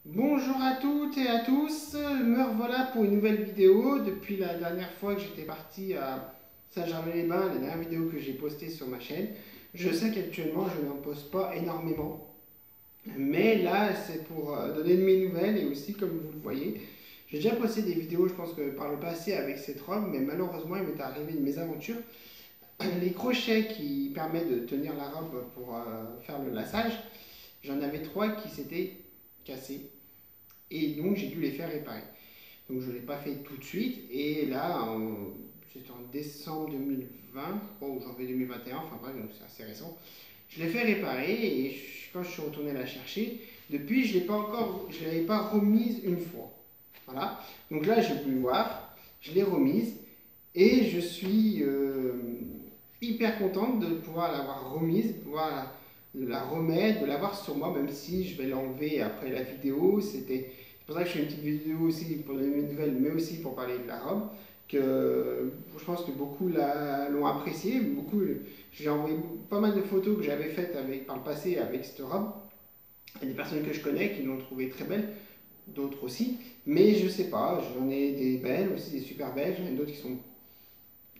Bonjour à toutes et à tous, me revoilà pour une nouvelle vidéo. Depuis la dernière fois que j'étais parti à Saint-Germain-les-Bains, les dernières vidéos que j'ai postées sur ma chaîne, je sais qu'actuellement je n'en poste pas énormément. Mais là, c'est pour donner de mes nouvelles et aussi, comme vous le voyez, j'ai déjà posté des vidéos, je pense que par le passé avec cette robe, mais malheureusement, il m'est arrivé une mésaventure. Les crochets qui permettent de tenir la robe pour faire le lassage, j'en avais trois qui s'étaient cassés. Et donc j'ai dû les faire réparer. Donc je ne l'ai pas fait tout de suite. Et là, c'était en décembre 2020, ou janvier 2021, enfin bref, donc c'est assez récent. Je l'ai fait réparer et quand je suis retourné la chercher, depuis je ne l'avais pas remise une fois. Voilà. Donc là, j'ai pu voir, je l'ai remise et je suis hyper contente de pouvoir l'avoir remise, de pouvoir la remettre, de l'avoir sur moi, même si je vais l'enlever après la vidéo. C'est pour ça que je fais une petite vidéo aussi pour donner mes nouvelles, mais aussi pour parler de la robe, que je pense que beaucoup l'ont apprécié. J'ai envoyé pas mal de photos que j'avais faites par le passé avec cette robe. Il y a des personnes que je connais qui l'ont trouvée très belle, d'autres aussi, mais je sais pas, j'en ai des belles aussi, des super belles, j'en ai d'autres qui sont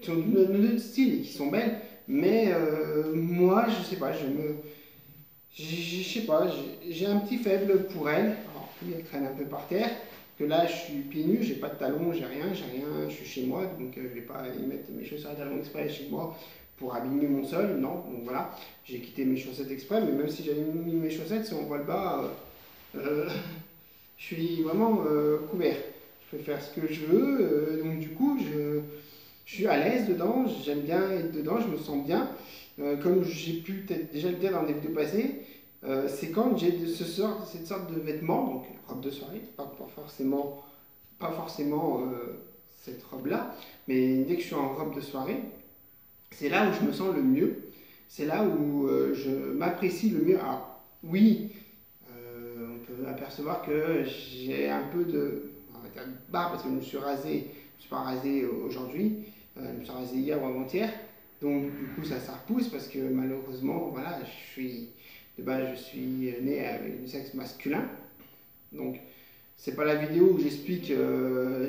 de style et qui sont belles, mais moi je sais pas, je sais pas, j'ai un petit faible pour elle. Alors, oui, elle traîne un peu par terre. Que là, je suis pieds nus, j'ai pas de talons, j'ai rien, je suis chez moi, donc je vais pas aller mettre mes chaussettes à talons exprès chez moi pour abîmer mon sol, non. Donc voilà, j'ai quitté mes chaussettes exprès, mais même si j'avais mis mes chaussettes, si on voit le bas, je suis vraiment couvert. Je peux faire ce que je veux, donc du coup, je suis à l'aise dedans, j'aime bien être dedans, je me sens bien. Comme j'ai pu peut-être déjà le dire dans des vidéos passées, c'est quand j'ai cette sorte de vêtements, donc robe de soirée, pas forcément cette robe-là, mais dès que je suis en robe de soirée, c'est là où je me sens le mieux, c'est là où je m'apprécie le mieux. Alors oui, on peut apercevoir que j'ai un peu on va dire, de barbe parce que je me suis rasé, je ne suis pas rasé aujourd'hui, je me suis rasé hier ou avant-hier, donc du coup ça repousse parce que malheureusement, voilà, de base je suis né avec du sexe masculin, donc c'est pas la vidéo où j'explique,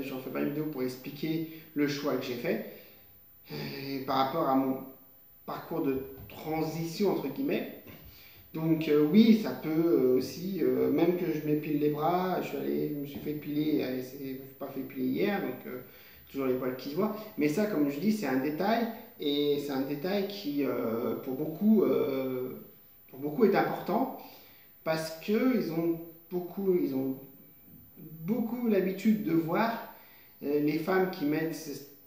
j'en fais pas une vidéo pour expliquer le choix que j'ai fait, et par rapport à mon parcours de transition entre guillemets. Donc oui, ça peut aussi, même que je m'épile les bras, je me suis fait piler, je ne me suis pas fait piler hier, donc toujours les poils qui se voient. Mais ça, comme je dis, c'est un détail, et c'est un détail qui, pour beaucoup est important, parce qu'ils ont ils ont beaucoup l'habitude de voir les femmes qui mettent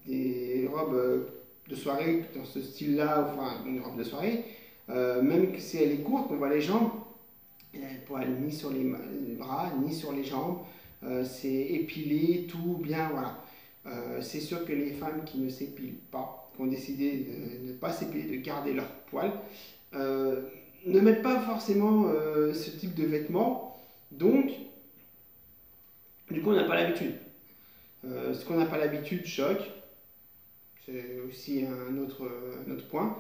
des robes de soirée dans ce style-là, enfin une robe de soirée, même si elle est courte, on voit les jambes, elle pourra aller ni sur les bras, ni sur les jambes, c'est épilé, tout bien, voilà. C'est sûr que les femmes qui ne s'épilent pas, qui ont décidé de ne pas s'épiler, de garder leurs poils, euh, ne mettent pas forcément ce type de vêtements, donc du coup on n'a pas l'habitude. Ce qu'on n'a pas l'habitude choque, c'est aussi un autre point.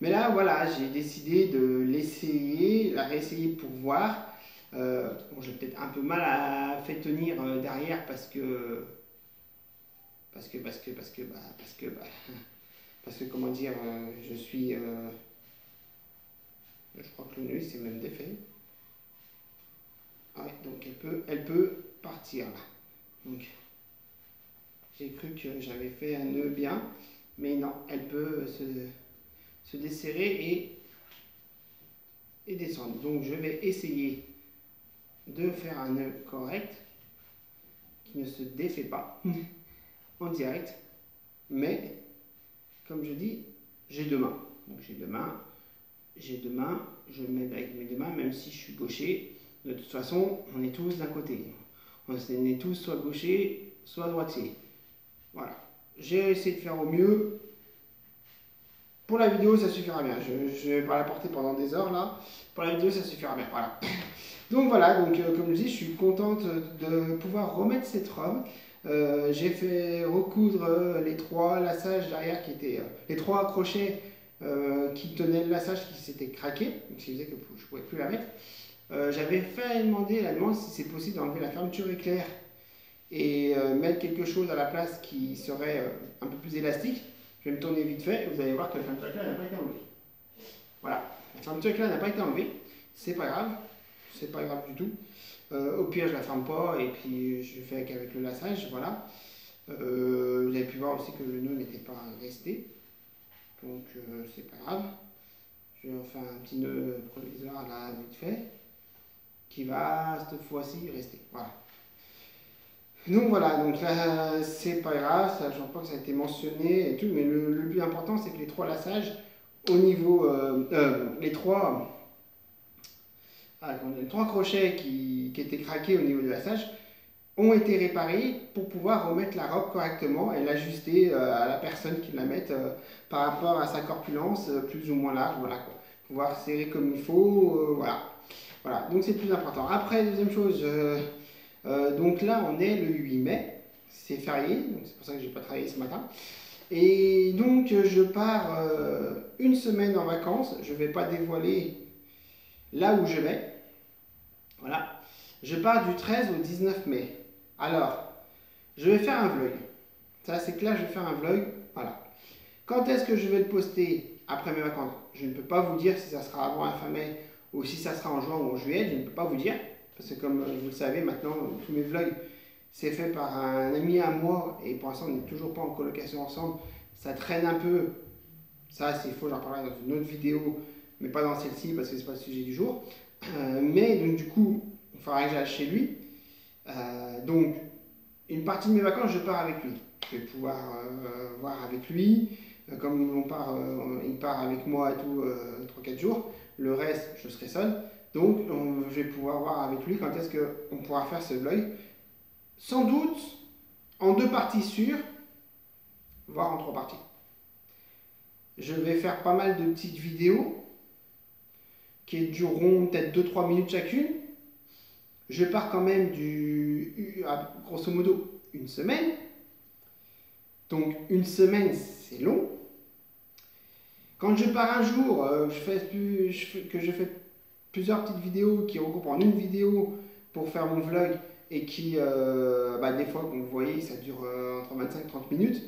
Mais là, voilà, j'ai décidé de l'essayer, la réessayer pour voir. Bon, j'ai peut-être un peu mal à faire tenir derrière parce que comment dire, je crois que le nœud c'est même défait. Ah ouais, donc elle peut partir là. Donc j'ai cru que j'avais fait un nœud bien, mais non, elle peut se desserrer et descendre. Donc je vais essayer de faire un nœud correct qui ne se défait pas en direct, mais comme je dis, j'ai deux mains. Donc j'ai deux mains, je mets avec mes deux mains, même si je suis gaucher. De toute façon, on est tous d'un côté. On est tous soit gaucher, soit droitier. Voilà. J'ai essayé de faire au mieux. Pour la vidéo, ça suffira bien. Je ne vais pas la porter pendant des heures là. Pour la vidéo, ça suffira bien. Voilà. Donc voilà, donc, comme je dis, je suis contente de pouvoir remettre cette robe. J'ai fait recoudre les trois lassages derrière qui étaient. Les trois crochets qui tenaient le lassage qui s'étaient craqués, donc ce qui faisait que je ne pouvais plus la mettre. j'avais fait demander la demande si c'est possible d'enlever la fermeture éclair et mettre quelque chose à la place qui serait un peu plus élastique. Je vais me tourner vite fait et vous allez voir que la fermeture éclair n'a pas été enlevée. Voilà, la fermeture éclair n'a pas été enlevée, c'est pas grave du tout. Au pire, je la ferme pas et puis je fais qu'avec le laçage, voilà. Vous avez pu voir aussi que le nœud n'était pas resté, donc c'est pas grave. Je vais faire un petit nœud provisoire là vite fait, qui va cette fois-ci rester. Voilà. Donc voilà, donc là c'est pas grave, ça, je vois pas que ça a été mentionné et tout, mais le plus important c'est que les trois lassages au niveau, les trois crochets qui étaient craqués au niveau du lassage ont été réparés pour pouvoir remettre la robe correctement et l'ajuster à la personne qui la mette par rapport à sa corpulence plus ou moins large, voilà quoi. Pouvoir serrer comme il faut, voilà. Voilà, donc c'est le plus important. Après, deuxième chose, donc là on est le 8 mai, c'est férié, donc c'est pour ça que j'ai pas travaillé ce matin. Et donc je pars une semaine en vacances, je vais pas dévoiler là où je vais. Voilà, je pars du 13 au 19 mai. Alors, je vais faire un vlog. Ça c'est clair, je vais faire un vlog. Voilà. Quand est-ce que je vais le poster après mes vacances? Je ne peux pas vous dire si ça sera avant la fin mai ou si ça sera en juin ou en juillet, je ne peux pas vous dire. Parce que comme vous le savez maintenant, tous mes vlogs, c'est fait par un ami à moi et pour l'instant on n'est toujours pas en colocation ensemble. Ça traîne un peu. Ça c'est faux, j'en parlerai dans une autre vidéo, mais pas dans celle-ci parce que c'est pas le sujet du jour. Mais donc du coup, il faudra que j'aille chez lui. Donc, une partie de mes vacances, je pars avec lui. Je vais pouvoir voir avec lui. Comme il part avec moi et tout 3-4 jours. Le reste, je serai seul. Donc, je vais pouvoir voir avec lui quand est-ce qu'on pourra faire ce vlog. Sans doute en 2 parties sûres, voire en 3 parties. Je vais faire pas mal de petites vidéos qui dureront peut-être 2-3 minutes chacune. Je pars quand même grosso modo une semaine. Donc une semaine c'est long. Quand je pars un jour, je fais plusieurs petites vidéos qui regroupent en une vidéo pour faire mon vlog et qui, des fois, comme vous voyez, ça dure entre 25 et 30 minutes.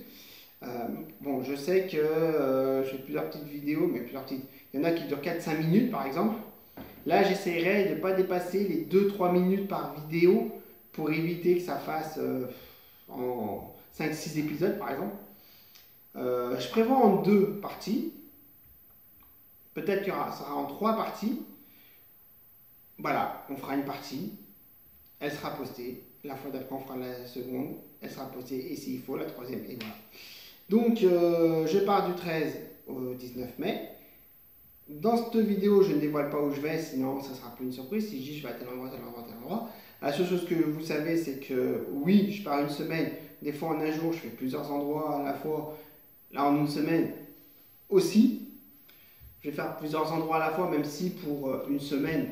Bon, je sais que je fais plusieurs petites vidéos, mais plusieurs petites. Il y en a qui durent 4-5 minutes par exemple. Là, j'essaierai de ne pas dépasser les 2-3 minutes par vidéo pour éviter que ça fasse en 5-6 épisodes par exemple. Je prévois en 2 parties. Peut-être que ça sera en 3 parties. Voilà, on fera une partie. Elle sera postée. La fois d'après, on fera la seconde. Elle sera postée et s'il faut, la troisième. Et voilà. Donc, je pars du 13 au 19 mai. Dans cette vidéo, je ne dévoile pas où je vais, sinon ça sera plus une surprise. Si je dis je vais à tel endroit, tel endroit, tel endroit. La seule chose que vous savez, c'est que oui, je pars une semaine. Des fois en un jour, je fais plusieurs endroits à la fois. Là, en une semaine aussi. Je vais faire plusieurs endroits à la fois, même si pour une semaine,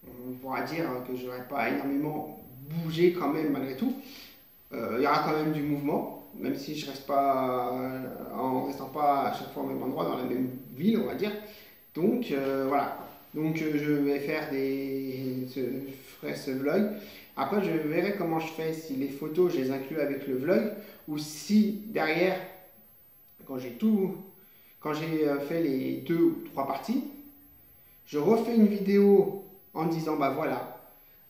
on pourra dire que je n'aurai pas énormément bougé quand même malgré tout. Il y aura quand même du mouvement, même si je reste pas en restant pas à chaque fois au même endroit, dans la même ville, on va dire. Donc voilà. Donc je vais faire je ferai ce vlog. Après je verrai comment je fais, si les photos je les inclus avec le vlog ou si derrière, quand j'ai fait les 2 ou 3 parties, je refais une vidéo en disant bah voilà,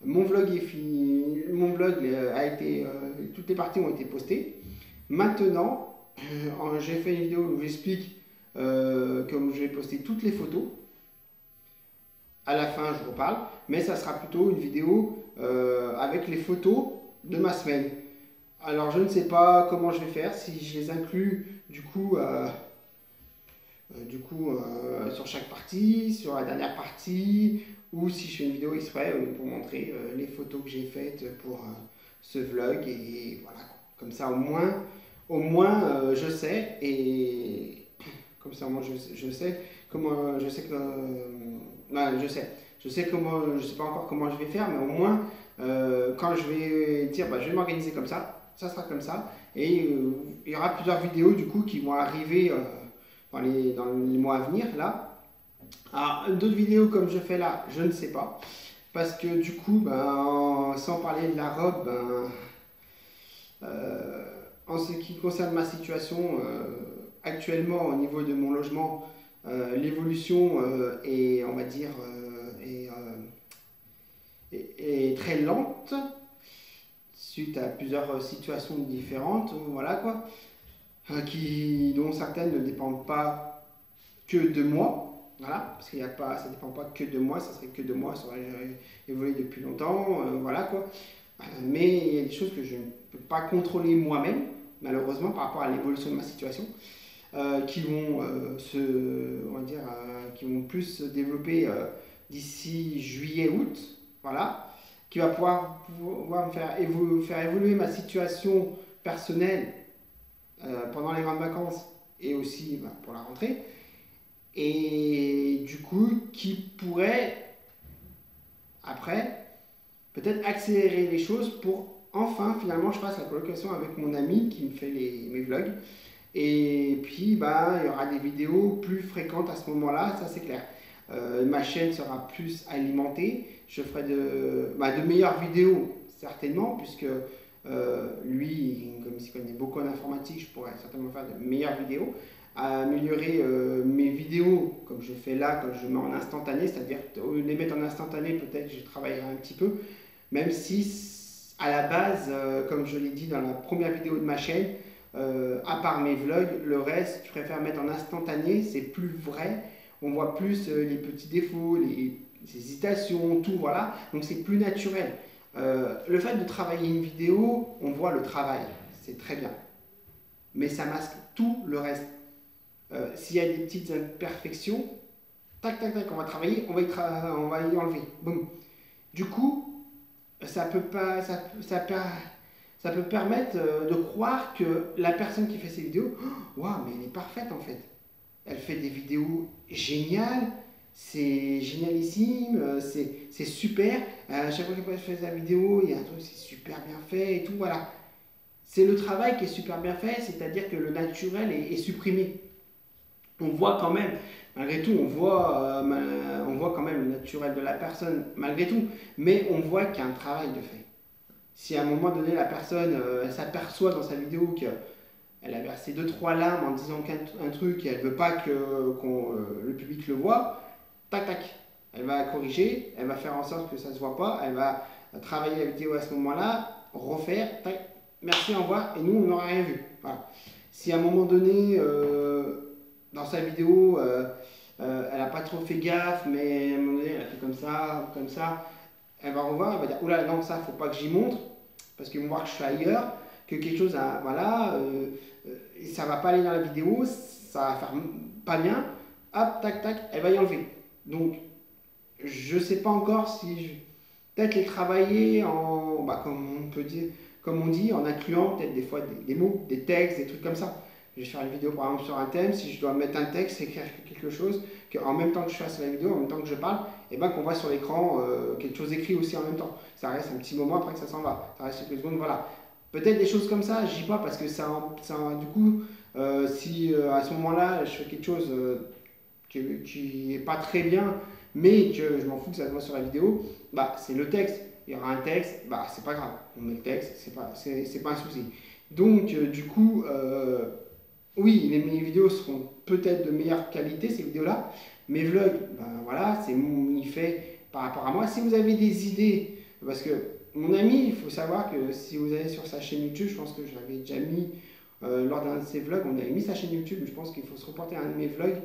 mon vlog est fini, mon vlog a été, toutes les parties ont été postées. Maintenant, j'ai fait une vidéo où j'explique comme je vais poster toutes les photos. À la fin, je reparle, mais ça sera plutôt une vidéo avec les photos de ma semaine. Alors, je ne sais pas comment je vais faire, si je les inclus du coup sur chaque partie, sur la dernière partie, ou si je fais une vidéo exprès pour montrer les photos que j'ai faites pour ce vlog. Et voilà, comme ça au moins je sais, et comme ça moi je sais comment, je sais que je sais comment, je sais pas encore comment je vais faire, mais au moins quand je vais dire je vais m'organiser comme ça sera comme ça, et il y aura plusieurs vidéos du coup qui vont arriver dans les mois à venir là. Alors d'autres vidéos comme je fais là, je ne sais pas, parce que du coup, ben, sans parler de la robe, ben, en ce qui concerne ma situation actuellement au niveau de mon logement, l'évolution est, on va dire, est très lente suite à plusieurs situations différentes, voilà quoi, dont certaines ne dépendent pas que de moi, voilà, parce qu'il y a pas, ça ne dépend pas que de moi, ça serait que de moi, ça aurait évolué depuis longtemps, voilà quoi. Mais il y a des choses que je ne peux pas contrôler moi-même, malheureusement, par rapport à l'évolution de ma situation, qui vont on va dire, qui vont plus se développer d'ici juillet-août, voilà, qui va pouvoir me faire évoluer ma situation personnelle pendant les grandes vacances et aussi bah, pour la rentrée, et du coup qui pourrait après peut-être accélérer les choses pour enfin finalement je fasse la colocation avec mon ami qui me fait mes vlogs, et puis bah, il y aura des vidéos plus fréquentes à ce moment-là, ça c'est clair. Ma chaîne sera plus alimentée, je ferai de meilleures vidéos certainement, puisque lui, comme il s'y connaît beaucoup en informatique, je pourrais certainement faire de meilleures vidéos, améliorer mes vidéos comme je fais là, comme je mets en instantané, c'est-à-dire au lieu de les mettre en instantané, peut-être je travaillerai un petit peu, même si à la base, comme je l'ai dit dans la première vidéo de ma chaîne, à part mes vlogs, le reste, je préfère mettre en instantané, c'est plus vrai, on voit plus les petits défauts, les hésitations, tout, voilà, donc c'est plus naturel. Le fait de travailler une vidéo, on voit le travail, c'est très bien, mais ça masque tout le reste. S'il y a des petites imperfections, tac, tac, tac, on va travailler, on va y enlever, boum. Du coup, ça peut pas, ça peut permettre de croire que la personne qui fait ces vidéos, waouh, mais elle est parfaite en fait. Elle fait des vidéos géniales, c'est génialissime, c'est super. À chaque fois qu'elle fait sa vidéo, il y a un truc, c'est super bien fait et tout, voilà. C'est le travail qui est super bien fait, c'est-à-dire que le naturel est supprimé. On voit quand même, malgré tout, on voit quand même le naturel de la personne, malgré tout, mais on voit qu'il y a un travail de fait. Si à un moment donné, la personne elle s'aperçoit dans sa vidéo qu'elle a versé deux trois larmes en disant un truc et elle ne veut pas que le public le voit, tac tac, elle va corriger, elle va faire en sorte que ça ne se voit pas, elle va travailler la vidéo à ce moment-là, refaire, tac, merci, au revoir, et nous on n'aura rien vu. Voilà. Si à un moment donné, dans sa vidéo, elle n'a pas trop fait gaffe, mais à un moment donné, elle a fait comme ça, elle va revoir, elle va dire oula, non, ça, faut pas que j'y montre, parce qu'ils vont voir que je suis ailleurs, que quelque chose, voilà, ça va pas aller dans la vidéo, ça va faire pas bien, hop, tac, tac, elle va y enlever. Donc, je sais pas encore si je peut-être les travailler en, bah, comme on peut dire, comme on dit, en incluant peut-être des fois des mots, des textes, des trucs comme ça. Je vais faire une vidéo par exemple sur un thème, si je dois mettre un texte, écrire quelque chose, qu'en même temps que je fasse la vidéo, en même temps que je parle, et ben qu'on voit sur l'écran quelque chose écrit aussi en même temps. Ça reste un petit moment après que ça s'en va, ça reste quelques secondes, voilà. Peut-être des choses comme ça, je dis pas parce que du coup, si à ce moment-là je fais quelque chose qui est pas très bien, mais que je m'en fous que ça se voit sur la vidéo, bah c'est le texte. Il y aura un texte, bah c'est pas grave, on met le texte, c'est pas un souci. Donc du coup, oui, mes vidéos seront peut-être de meilleure qualité, ces vidéos-là. Mes vlogs, ben voilà, c'est mon fait par rapport à moi. Si vous avez des idées, parce que mon ami, il faut savoir que si vous allez sur sa chaîne YouTube, je pense que je l'avais déjà mis lors d'un de ses vlogs, on avait mis sa chaîne YouTube, je pense qu'il faut se reporter à un de mes vlogs,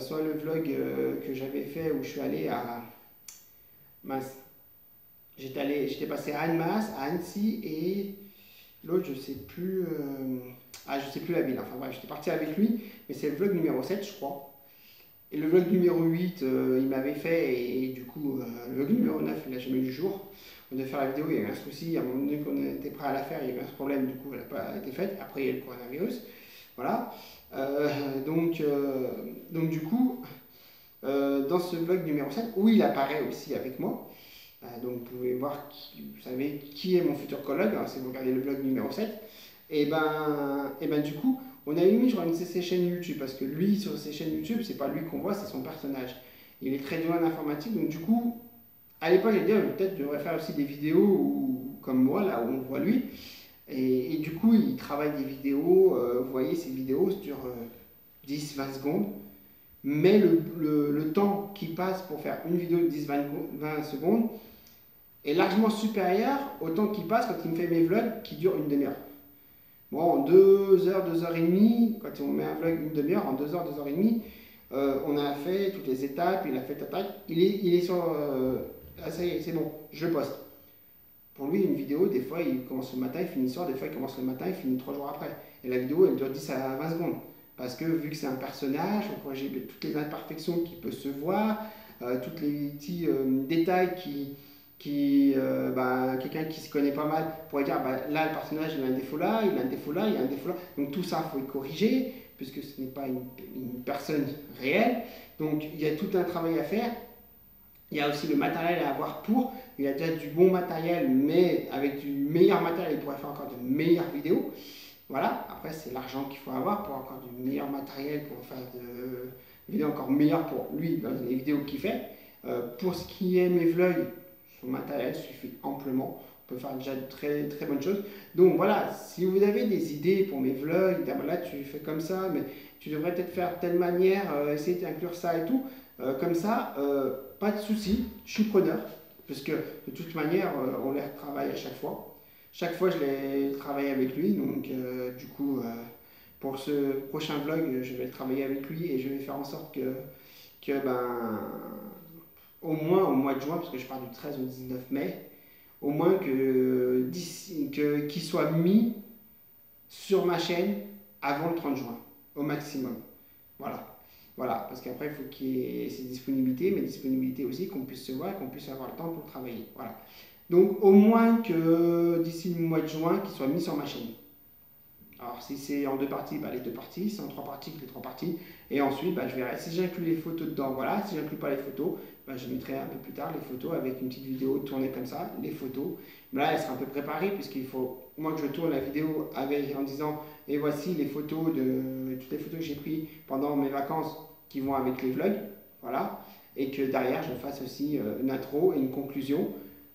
soit le vlog que j'avais fait où je suis allé à... Mince, j'étais passé à Annemasse, à Annecy, et l'autre, je sais plus... je sais plus la ville, enfin bref, j'étais parti avec lui, mais c'est le vlog numéro 7, je crois. Et le vlog numéro 8, il m'avait fait, et du coup, le vlog numéro 9, il n'a jamais eu le jour. On devait faire la vidéo, il y a eu un souci, à un moment donné qu'on était prêt à la faire, il y a eu un problème, du coup, elle n'a pas été faite. Après, il y a eu le coronavirus. Voilà. Donc du coup, dans ce vlog numéro 7, où il apparaît aussi avec moi, donc vous pouvez voir, vous savez qui est mon futur collègue, hein, si vous regardez le vlog numéro 7, et ben du coup, on a mis sur une de ses chaînes YouTube, parce que lui, sur ses chaînes YouTube, c'est pas lui qu'on voit, c'est son personnage. Il est très doué en informatique, donc du coup, à l'époque, j'ai dit, peut-être je devrais faire aussi des vidéos comme moi, là où on voit lui. Et du coup, il travaille des vidéos. Vous voyez, ces vidéos durent 10-20 secondes. Mais le temps qu'il passe pour faire une vidéo de 10-20 secondes est largement supérieur au temps qu'il passe quand il me fait mes vlogs qui durent une demi-heure. Bon, en 2 heures, 2 heures et demie, quand on met un vlog une demi-heure, en 2 heures, 2 heures et demie, on a fait toutes les étapes, il a fait tac, il est sur. Ah, ça y est, c'est bon, je le poste. Pour lui, une vidéo, des fois, il commence le matin, il finit le soir, des fois, il commence le matin, il finit 3 jours après. Et la vidéo, elle dure 10 à 20 secondes. Parce que vu que c'est un personnage, on corrige toutes les imperfections qui peuvent se voir, tous les petits détails quelqu'un qui se connaît pas mal pourrait dire là le personnage il a un défaut là, il a un défaut là, il a un défaut là. Donc tout ça, il faut le corriger, puisque ce n'est pas une personne réelle. Donc il y a tout un travail à faire. Il y a aussi le matériel à avoir pour. Il a déjà du bon matériel, mais avec du meilleur matériel, il pourrait faire encore de meilleures vidéos. Voilà, après c'est l'argent qu'il faut avoir pour encore du meilleur matériel, pour faire des vidéos encore meilleures pour lui dans les vidéos qu'il fait. Pour ce qui est mes vlogs, son matériel suffit amplement. On peut faire déjà de très, très bonnes choses. Donc voilà, si vous avez des idées pour mes vlogs, là tu fais comme ça, mais tu devrais peut-être faire de telle manière, essayer d'inclure ça et tout. Comme ça, pas de souci, je suis preneur. Parce que de toute manière, on les retravaille à chaque fois. Chaque fois, je les travaille avec lui. Donc du coup, pour ce prochain vlog, je vais le travailler avec lui et je vais faire en sorte que au moins au mois de juin, parce que je pars du 13 au 19 mai, au moins qu'il soit mis sur ma chaîne avant le 30 juin, au maximum. Voilà. Voilà, parce qu'après, il faut qu'il y ait ses disponibilités, mais disponibilités aussi, qu'on puisse se voir, qu'on puisse avoir le temps pour travailler. Voilà. Donc, au moins que d'ici le mois de juin, qu'il soit mis sur ma chaîne. Alors, si c'est en 2 parties, les 2 parties. Si c'est en 3 parties, les 3 parties. Et ensuite, je verrai. Si j'inclus les photos dedans, voilà. Si j'inclus pas les photos, je mettrai un peu plus tard les photos avec une petite vidéo tournée comme ça, les photos. Mais là, elle sera un peu préparée, puisqu'il faut, moi, que je tourne la vidéo en disant, et voici les photos toutes les photos que j'ai prises pendant mes vacances qui vont avec les vlogs. Voilà. Et que derrière, je fasse aussi une intro et une conclusion,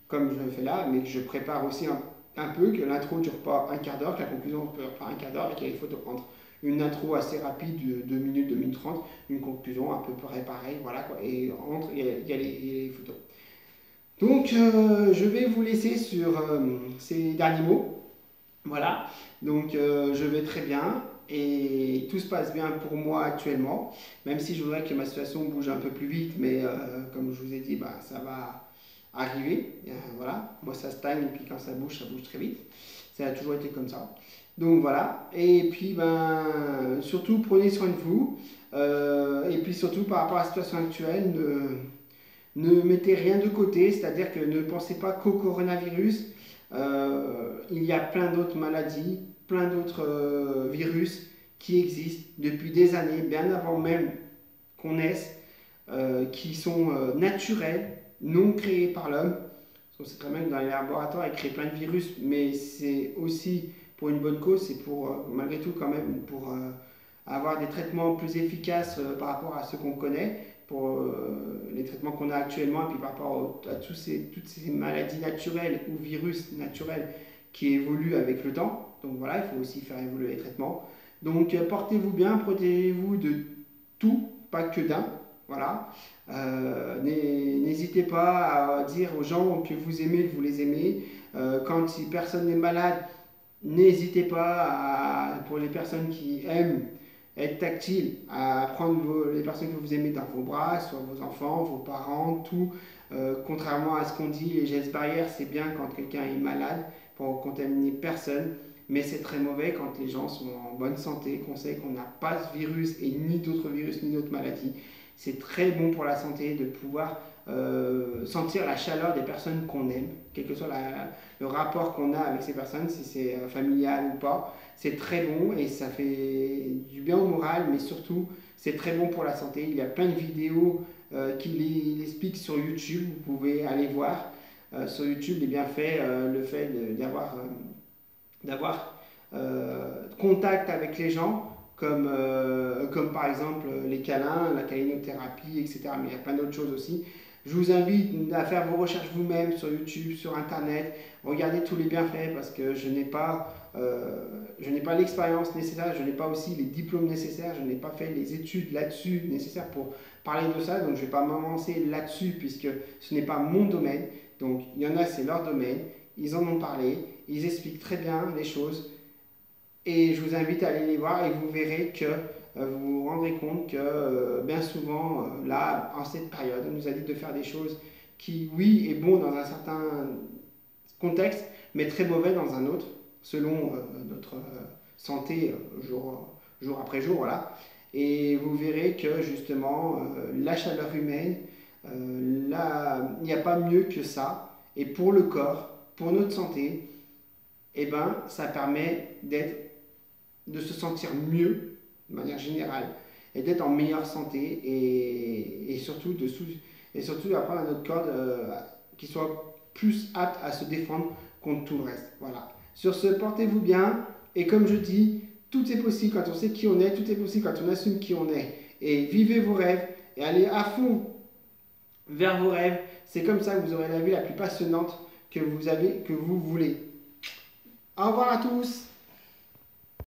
comme je le fais là, mais que je prépare aussi un peu, que l'intro ne dure pas un quart d'heure, que la conclusion ne dure pas un quart d'heure et qu'il y ait les photos entre. Une intro assez rapide de 2 minutes, 2 minutes 30, une conclusion un peu près pareille, voilà quoi. Et entre, il y a les photos. Donc, je vais vous laisser sur ces derniers mots. Voilà. Donc, je vais très bien et tout se passe bien pour moi actuellement, même si je voudrais que ma situation bouge un peu plus vite, mais comme je vous ai dit, ça va arriver. Voilà. Moi, ça stagne et puis quand ça bouge très vite. Ça a toujours été comme ça. Donc voilà. Et puis, surtout, prenez soin de vous. Et puis surtout, par rapport à la situation actuelle, ne mettez rien de côté. C'est-à-dire que ne pensez pas qu'au coronavirus. Il y a plein d'autres maladies, plein d'autres virus qui existent depuis des années, bien avant même qu'on naisse, qui sont naturels, non créés par l'homme. On sait très bien que dans les laboratoires, ils créent plein de virus, mais c'est aussi pour une bonne cause, c'est pour, malgré tout quand même, pour avoir des traitements plus efficaces par rapport à ceux qu'on connaît, pour les traitements qu'on a actuellement, et puis par rapport à toutes ces maladies naturelles ou virus naturels qui évoluent avec le temps. Donc voilà, il faut aussi faire évoluer les traitements. Donc portez-vous bien, protégez-vous de tout, pas que d'un. Voilà. N'hésitez pas à dire aux gens que vous aimez, que vous les aimez. Quand personne n'est malade, n'hésitez pas, pour les personnes qui aiment être tactile, à prendre les personnes que vous aimez dans vos bras, soit vos enfants, vos parents, tout. Contrairement à ce qu'on dit, les gestes barrières, c'est bien quand quelqu'un est malade pour contaminer personne, mais c'est très mauvais quand les gens sont en bonne santé, qu'on sait qu'on n'a pas ce virus et ni d'autres virus, ni d'autres maladies. C'est très bon pour la santé de pouvoir sentir la chaleur des personnes qu'on aime, quel que soit le rapport qu'on a avec ces personnes, si c'est familial ou pas. C'est très bon et ça fait du bien au moral, mais surtout, c'est très bon pour la santé. Il y a plein de vidéos qui l'expliquent sur YouTube, vous pouvez aller voir sur YouTube les bienfaits, le fait d'avoir contact avec les gens, comme par exemple les câlins, la câlinothérapie, etc. Mais il y a plein d'autres choses aussi. Je vous invite à faire vos recherches vous-même sur YouTube, sur Internet. Regardez tous les bienfaits parce que je n'ai pas l'expérience nécessaire, je n'ai pas aussi les diplômes nécessaires, je n'ai pas fait les études là-dessus nécessaires pour parler de ça. Donc je ne vais pas m'avancer là-dessus puisque ce n'est pas mon domaine. Donc il y en a, c'est leur domaine. Ils en ont parlé, ils expliquent très bien les choses. Et je vous invite à aller les voir et vous verrez que vous vous rendrez compte que bien souvent, là, en cette période, on nous a dit de faire des choses qui, oui, est bon dans un certain contexte, mais très mauvais dans un autre, selon notre santé jour après jour. Voilà. Et vous verrez que justement, la chaleur humaine, là, il n'y a pas mieux que ça. Et pour le corps, pour notre santé, eh ben, ça permet de se sentir mieux de manière générale et d'être en meilleure santé et surtout d'apprendre à notre corps qu'il soit plus apte à se défendre contre tout le reste. Voilà. Sur ce, portez-vous bien et comme je dis, tout est possible quand on sait qui on est, tout est possible quand on assume qui on est. Et vivez vos rêves et allez à fond vers vos rêves. C'est comme ça que vous aurez la vie la plus passionnante que vous voulez. Au revoir à tous!